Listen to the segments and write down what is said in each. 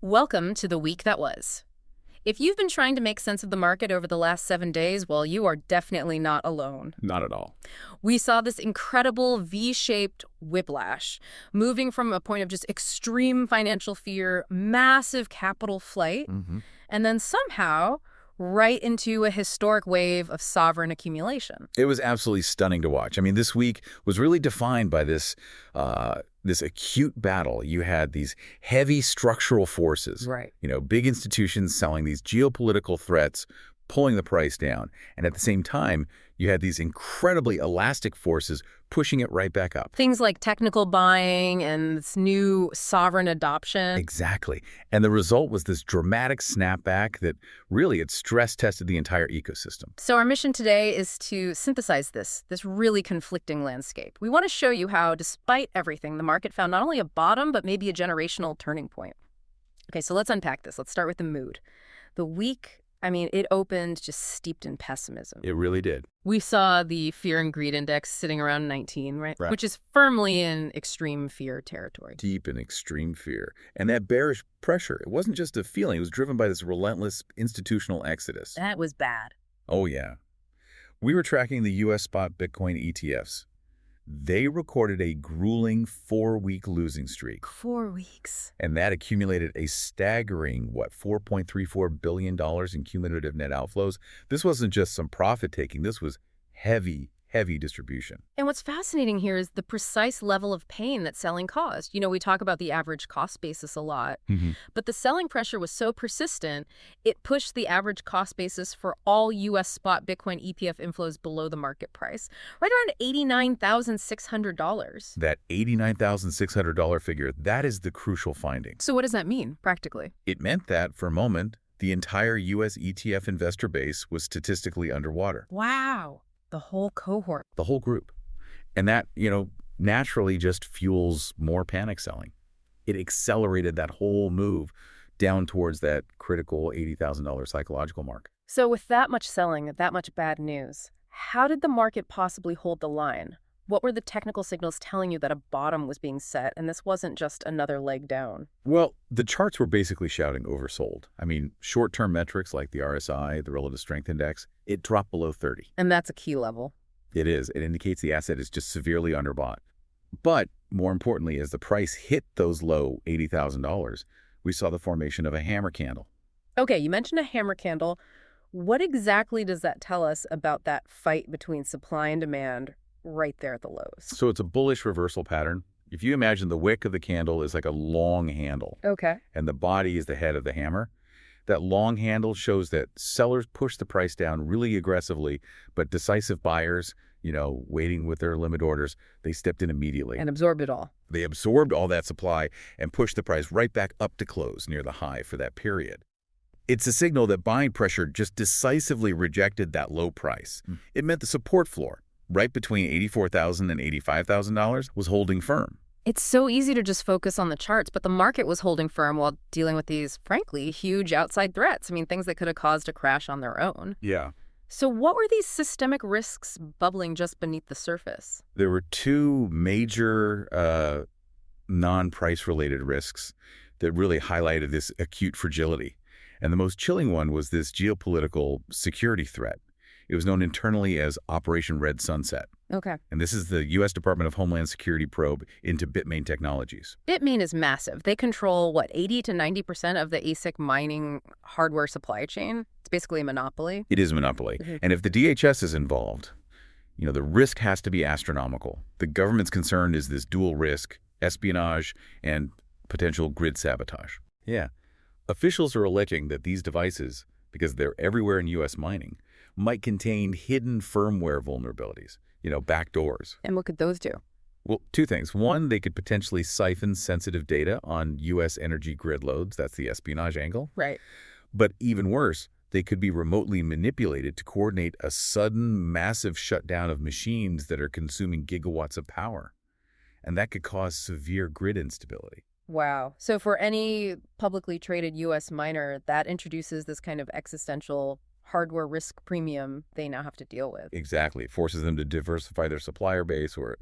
Welcome to the week that was. If you've been trying to make sense of the market over the last 7 days, well, you are definitely not alone. Not at all. We saw this incredible V-shaped whiplash, moving from a point of just extreme financial fear, massive capital flight, and then somehow right into a historic wave of sovereign accumulation. It was absolutely stunning to watch. I mean, this week was really defined by this acute battle. You had these heavy structural forces, Right. Big institutions selling these geopolitical threats, pulling the price down. And at the same time, you had these incredibly elastic forces pushing it right back up. Things like technical buying and this new sovereign adoption. Exactly. And the result was this dramatic snapback that really had stress tested the entire ecosystem. So our mission today is to synthesize this really conflicting landscape. We want to show you how, despite everything, the market found not only a bottom, but maybe a generational turning point. Okay, so let's unpack this. Let's start with the mood. The week, it opened just steeped in pessimism. It really did. We saw the fear and greed index sitting around 19, right? Right. Which is firmly in extreme fear territory. Deep in extreme fear. And that bearish pressure, it wasn't just a feeling. It was driven by this relentless institutional exodus. That was bad. Oh, yeah. We were tracking the U.S. spot Bitcoin ETFs. They recorded a grueling 4-week losing streak. 4 weeks. And that accumulated a staggering, $4.34 billion in cumulative net outflows. This wasn't just some profit-taking. This was heavy distribution. And what's fascinating here is the precise level of pain that selling caused. We talk about the average cost basis a lot, but the selling pressure was so persistent, it pushed the average cost basis for all U.S. spot Bitcoin ETF inflows below the market price, right around $89,600. That $89,600 figure, that is the crucial finding. So what does that mean, practically? It meant that, for a moment, the entire U.S. ETF investor base was statistically underwater. Wow. The whole cohort. The whole group. And that, naturally just fuels more panic selling. It accelerated that whole move down towards that critical $80,000 psychological mark. So with that much selling, that much bad news, how did the market possibly hold the line? What were the technical signals telling you that a bottom was being set and this wasn't just another leg down? Well, the charts were basically shouting oversold. Short-term metrics like the RSI, the Relative Strength Index, it dropped below 30. And that's a key level. It is. It indicates the asset is just severely underbought. But more importantly, as the price hit those low $80,000, we saw the formation of a hammer candle. Okay, you mentioned a hammer candle. What exactly does that tell us about that fight between supply and demand right there at the lows? So it's a bullish reversal pattern. If you imagine the wick of the candle is like a long handle. Okay. And the body is the head of the hammer. That long handle shows that sellers pushed the price down really aggressively, but decisive buyers, waiting with their limit orders, they stepped in immediately. And absorbed it all. They absorbed all that supply and pushed the price right back up to close near the high for that period. It's a signal that buying pressure just decisively rejected that low price. It meant the support floor, right between $84,000 and $85,000, was holding firm. It's so easy to just focus on the charts, but the market was holding firm while dealing with these, frankly, huge outside threats. Things that could have caused a crash on their own. Yeah. So what were these systemic risks bubbling just beneath the surface? There were two major non-price-related risks that really highlighted this acute fragility. And the most chilling one was this geopolitical security threat. It was known internally as Operation Red Sunset. Okay. And this is the U.S. Department of Homeland Security probe into Bitmain technologies. Bitmain is massive. They control, 80 to 90% of the ASIC mining hardware supply chain? It's basically a monopoly. It is a monopoly. And if the DHS is involved, the risk has to be astronomical. The government's concern is this dual risk, espionage, and potential grid sabotage. Yeah. Officials are alleging that these devices, because they're everywhere in U.S. mining, might contain hidden firmware vulnerabilities, backdoors. And what could those do? Well, two things. One, they could potentially siphon sensitive data on U.S. energy grid loads. That's the espionage angle. Right. But even worse, they could be remotely manipulated to coordinate a sudden, massive shutdown of machines that are consuming gigawatts of power. And that could cause severe grid instability. Wow. So for any publicly traded U.S. miner, that introduces this kind of existential hardware risk premium they now have to deal with. Exactly. It forces them to diversify their supplier base or,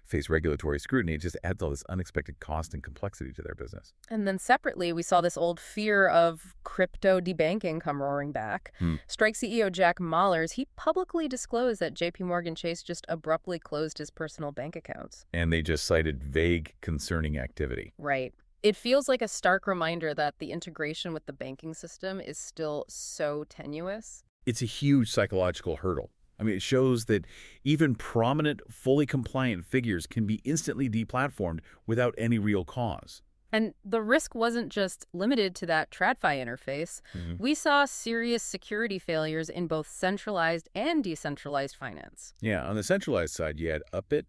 face regulatory scrutiny. It just adds all this unexpected cost and complexity to their business. And then separately, we saw this old fear of crypto debanking come roaring back. Strike CEO Jack Mallers, he publicly disclosed that JP Morgan Chase just abruptly closed his personal bank accounts. And they just cited vague, concerning activity. Right. It feels like a stark reminder that the integration with the banking system is still so tenuous. It's a huge psychological hurdle. I mean, it shows that even prominent, fully compliant figures can be instantly deplatformed without any real cause. And the risk wasn't just limited to that TradFi interface. We saw serious security failures in both centralized and decentralized finance. Yeah, on the centralized side, you had Upbit,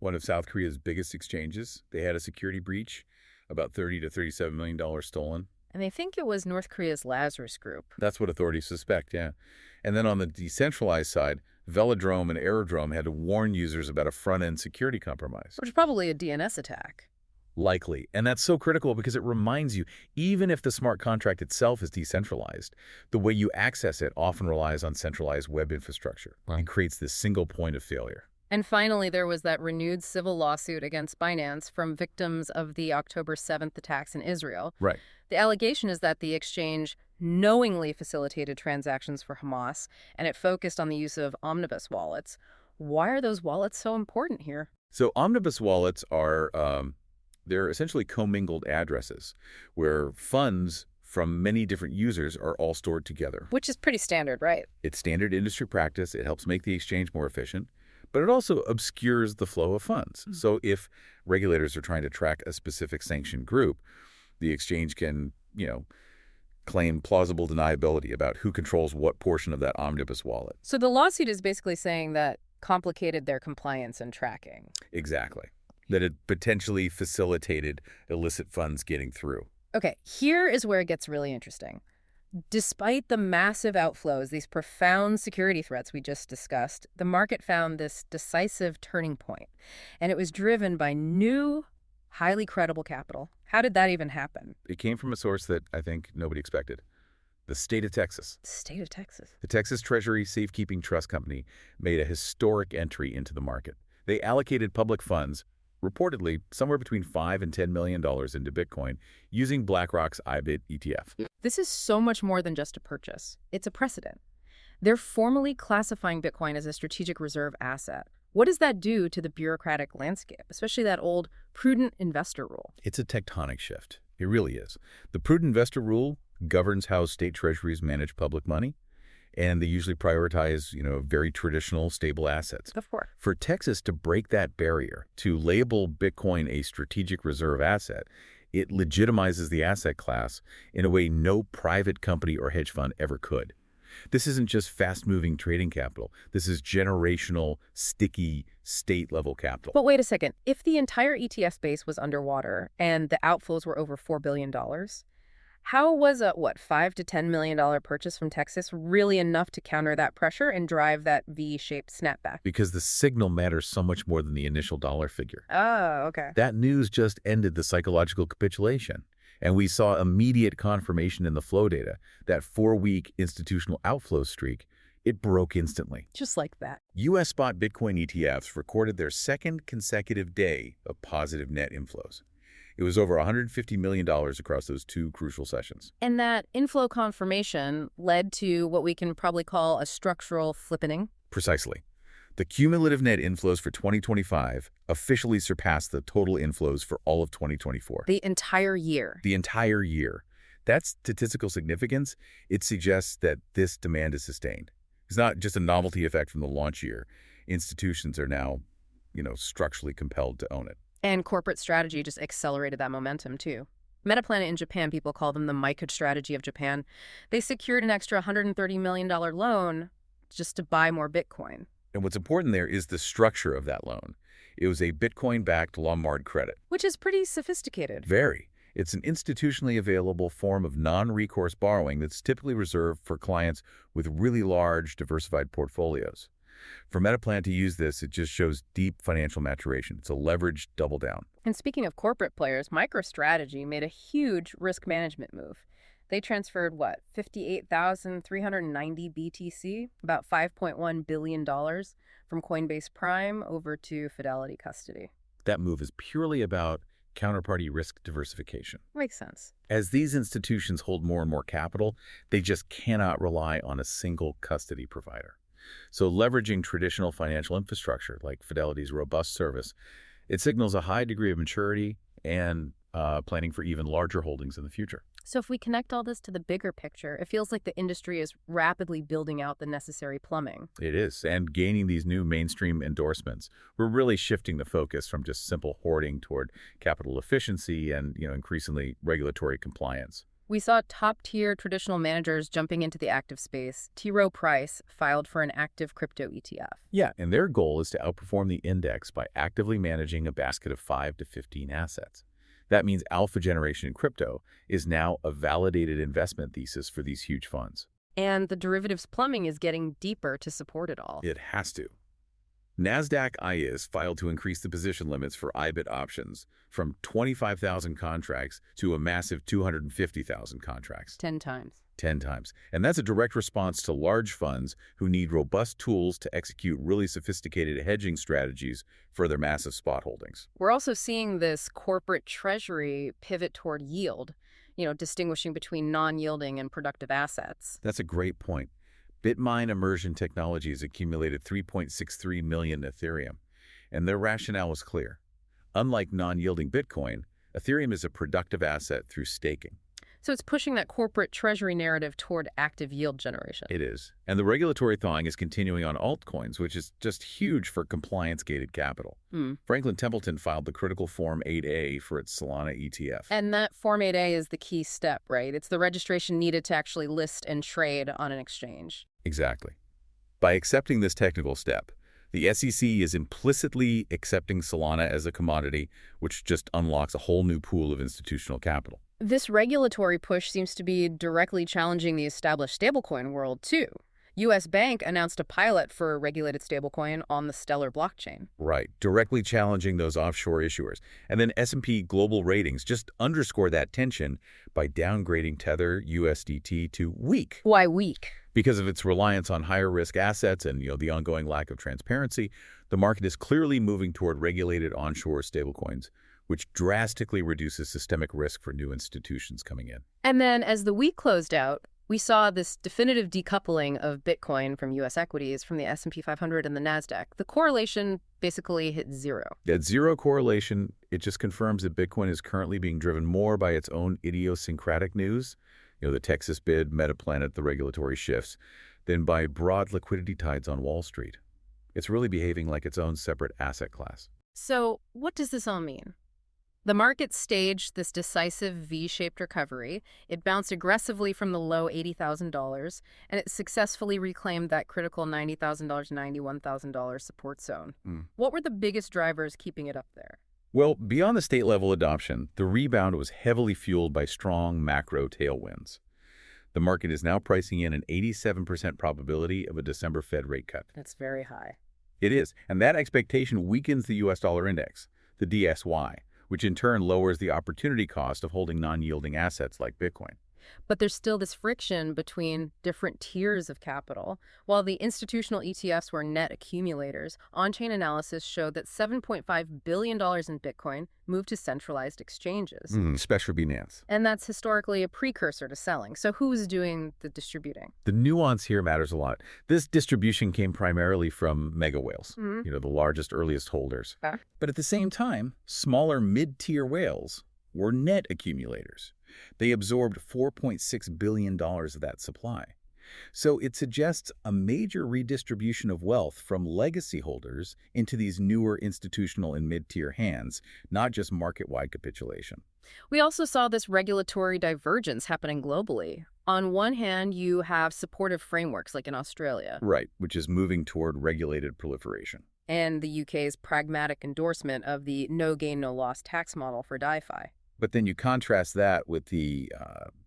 one of South Korea's biggest exchanges. They had a security breach, about $30 to $37 million stolen. And they think it was North Korea's Lazarus Group. That's what authorities suspect, yeah. And then on the decentralized side, Velodrome and Aerodrome had to warn users about a front-end security compromise. Which is probably a DNS attack. Likely. And that's so critical because it reminds you, even if the smart contract itself is decentralized, the way you access it often relies on centralized web infrastructure and creates this single point of failure. And finally, there was that renewed civil lawsuit against Binance from victims of the October 7th attacks in Israel. Right. The allegation is that the exchange knowingly facilitated transactions for Hamas, and it focused on the use of omnibus wallets. Why are those wallets so important here? So omnibus wallets are they're essentially commingled addresses where funds from many different users are all stored together. Which is pretty standard, right? It's standard industry practice. It helps make the exchange more efficient, but it also obscures the flow of funds. So if regulators are trying to track a specific sanctioned group, the exchange can, claim plausible deniability about who controls what portion of that omnibus wallet. So the lawsuit is basically saying that complicated their compliance and tracking. Exactly. That it potentially facilitated illicit funds getting through. Okay, here is where it gets really interesting. Despite the massive outflows, these profound security threats we just discussed, the market found this decisive turning point, and it was driven by new, highly credible capital. How did that even happen? It came from a source that I think nobody expected. The state of Texas. The state of Texas. The Texas Treasury Safekeeping Trust Company made a historic entry into the market. They allocated public funds, reportedly somewhere between $5 and $10 million into Bitcoin, using BlackRock's IBIT ETF. This is so much more than just a purchase. It's a precedent. They're formally classifying Bitcoin as a strategic reserve asset. What does that do to the bureaucratic landscape, especially that old prudent investor rule? It's a tectonic shift. It really is. The prudent investor rule governs how state treasuries manage public money, and they usually prioritize, very traditional, stable assets. Of course. For Texas to break that barrier, to label Bitcoin a strategic reserve asset, it legitimizes the asset class in a way no private company or hedge fund ever could. This isn't just fast-moving trading capital. This is generational, sticky, state-level capital. But wait a second. If the entire ETF space was underwater and the outflows were over $4 billion, how was a, $5 to $10 million purchase from Texas really enough to counter that pressure and drive that V-shaped snapback? Because the signal matters so much more than the initial dollar figure. Oh, okay. That news just ended the psychological capitulation. And we saw immediate confirmation in the flow data. That 4-week institutional outflow streak, it broke instantly. Just like that. U.S. spot Bitcoin ETFs recorded their second consecutive day of positive net inflows. It was over $150 million across those two crucial sessions. And that inflow confirmation led to what we can probably call a structural flippening. Precisely. The cumulative net inflows for 2025 officially surpassed the total inflows for all of 2024. The entire year. The entire year. That's statistical significance. It suggests that this demand is sustained. It's not just a novelty effect from the launch year. Institutions are now, structurally compelled to own it. And corporate strategy just accelerated that momentum, too. Metaplanet in Japan, people call them the MICA strategy of Japan. They secured an extra $130 million loan just to buy more Bitcoin. And what's important there is the structure of that loan. It was a Bitcoin-backed Lombard credit. Which is pretty sophisticated. Very. It's an institutionally available form of non-recourse borrowing that's typically reserved for clients with really large, diversified portfolios. For Metaplanet to use this, it just shows deep financial maturation. It's a leveraged double down. And speaking of corporate players, MicroStrategy made a huge risk management move. They transferred, what, 58,390 BTC, about $5.1 billion from Coinbase Prime over to Fidelity custody. That move is purely about counterparty risk diversification. Makes sense. As these institutions hold more and more capital, they just cannot rely on a single custody provider. So leveraging traditional financial infrastructure like Fidelity's robust service, it signals a high degree of maturity and planning for even larger holdings in the future. So if we connect all this to the bigger picture, it feels like the industry is rapidly building out the necessary plumbing. It is, and gaining these new mainstream endorsements, we're really shifting the focus from just simple hoarding toward capital efficiency and, increasingly regulatory compliance. We saw top-tier traditional managers jumping into the active space. T. Rowe Price filed for an active crypto ETF. Yeah, and their goal is to outperform the index by actively managing a basket of 5 to 15 assets. That means alpha generation in crypto is now a validated investment thesis for these huge funds. And the derivatives plumbing is getting deeper to support it all. It has to. NASDAQ IIS filed to increase the position limits for IBIT options from 25,000 contracts to a massive 250,000 contracts. 10 times. 10 times. And that's a direct response to large funds who need robust tools to execute really sophisticated hedging strategies for their massive spot holdings. We're also seeing this corporate treasury pivot toward yield, distinguishing between non-yielding and productive assets. That's a great point. Bitmain Immersion Technologies accumulated 3.63 million Ethereum, and their rationale was clear. Unlike non-yielding Bitcoin, Ethereum is a productive asset through staking. So it's pushing that corporate treasury narrative toward active yield generation. It is. And the regulatory thawing is continuing on altcoins, which is just huge for compliance-gated capital. Franklin Templeton filed the critical Form 8A for its Solana ETF. And that Form 8A is the key step, right? It's the registration needed to actually list and trade on an exchange. Exactly. By accepting this technical step, the SEC is implicitly accepting Solana as a commodity, which just unlocks a whole new pool of institutional capital. This regulatory push seems to be directly challenging the established stablecoin world, too. U.S. Bank announced a pilot for a regulated stablecoin on the Stellar blockchain. Right, directly challenging those offshore issuers. And then S&P Global Ratings just underscore that tension by downgrading Tether USDT to weak. Why weak? Because of its reliance on higher risk assets and the ongoing lack of transparency, the market is clearly moving toward regulated onshore stablecoins, which drastically reduces systemic risk for new institutions coming in. And then as the week closed out, we saw this definitive decoupling of Bitcoin from U.S. equities from the S&P 500 and the NASDAQ. The correlation basically hit zero. That zero correlation, it just confirms that Bitcoin is currently being driven more by its own idiosyncratic news, the Texas bid, Metaplanet, the regulatory shifts, than by broad liquidity tides on Wall Street. It's really behaving like its own separate asset class. So what does this all mean? The market staged this decisive V-shaped recovery. It bounced aggressively from the low $80,000, and it successfully reclaimed that critical $90,000, $91,000 support zone. What were the biggest drivers keeping it up there? Well, beyond the state-level adoption, the rebound was heavily fueled by strong macro tailwinds. The market is now pricing in an 87% probability of a December Fed rate cut. That's very high. It is, and that expectation weakens the U.S. dollar index, the DSY, which in turn lowers the opportunity cost of holding non-yielding assets like Bitcoin. But there's still this friction between different tiers of capital. While the institutional ETFs were net accumulators, on-chain analysis showed that $7.5 billion in Bitcoin moved to centralized exchanges. Especially Binance. And that's historically a precursor to selling. So who's doing the distributing? The nuance here matters a lot. This distribution came primarily from mega whales, the largest, earliest holders. But at the same time, smaller mid-tier whales were net accumulators. They absorbed $4.6 billion of that supply. So it suggests a major redistribution of wealth from legacy holders into these newer institutional and mid-tier hands, not just market-wide capitulation. We also saw this regulatory divergence happening globally. On one hand, you have supportive frameworks like in Australia. Right, which is moving toward regulated proliferation. And the UK's pragmatic endorsement of the no gain, no loss tax model for DeFi. But then you contrast that with the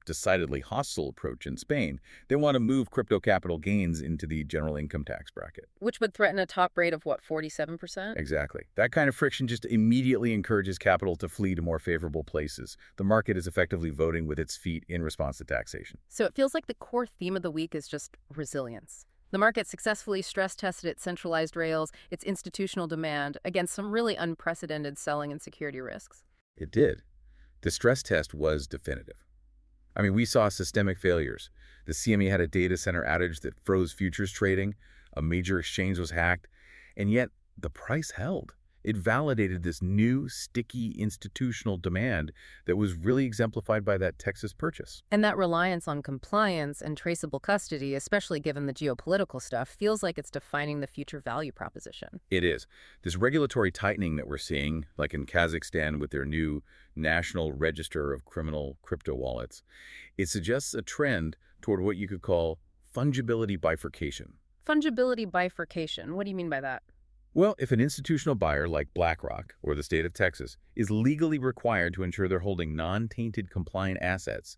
decidedly hostile approach in Spain. They want to move crypto capital gains into the general income tax bracket. Which would threaten a top rate of, what, 47%? Exactly. That kind of friction just immediately encourages capital to flee to more favorable places. The market is effectively voting with its feet in response to taxation. So it feels like the core theme of the week is just resilience. The market successfully stress-tested its centralized rails, its institutional demand, against some really unprecedented selling and security risks. It did. The stress test was definitive. I mean, we saw systemic failures. The CME had a data center outage that froze futures trading, a major exchange was hacked, and yet the price held. It validated this new, sticky institutional demand that was really exemplified by that Texas purchase. And that reliance on compliance and traceable custody, especially given the geopolitical stuff, feels like it's defining the future value proposition. It is. This regulatory tightening that we're seeing, like in Kazakhstan with their new National Register of Criminal Crypto Wallets, it suggests a trend toward what you could call fungibility bifurcation. Fungibility bifurcation. What do you mean by that? Well, if an institutional buyer like BlackRock or the state of Texas is legally required to ensure they're holding non-tainted compliant assets,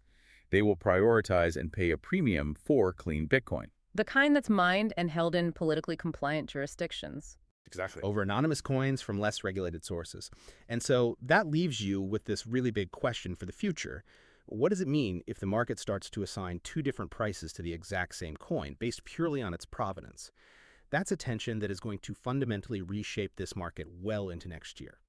they will prioritize and pay a premium for clean Bitcoin. The kind that's mined and held in politically compliant jurisdictions. Exactly. Over anonymous coins from less regulated sources. And so that leaves you with this really big question for the future. What does it mean if the market starts to assign two different prices to the exact same coin based purely on its provenance? That's a tension that is going to fundamentally reshape this market well into next year.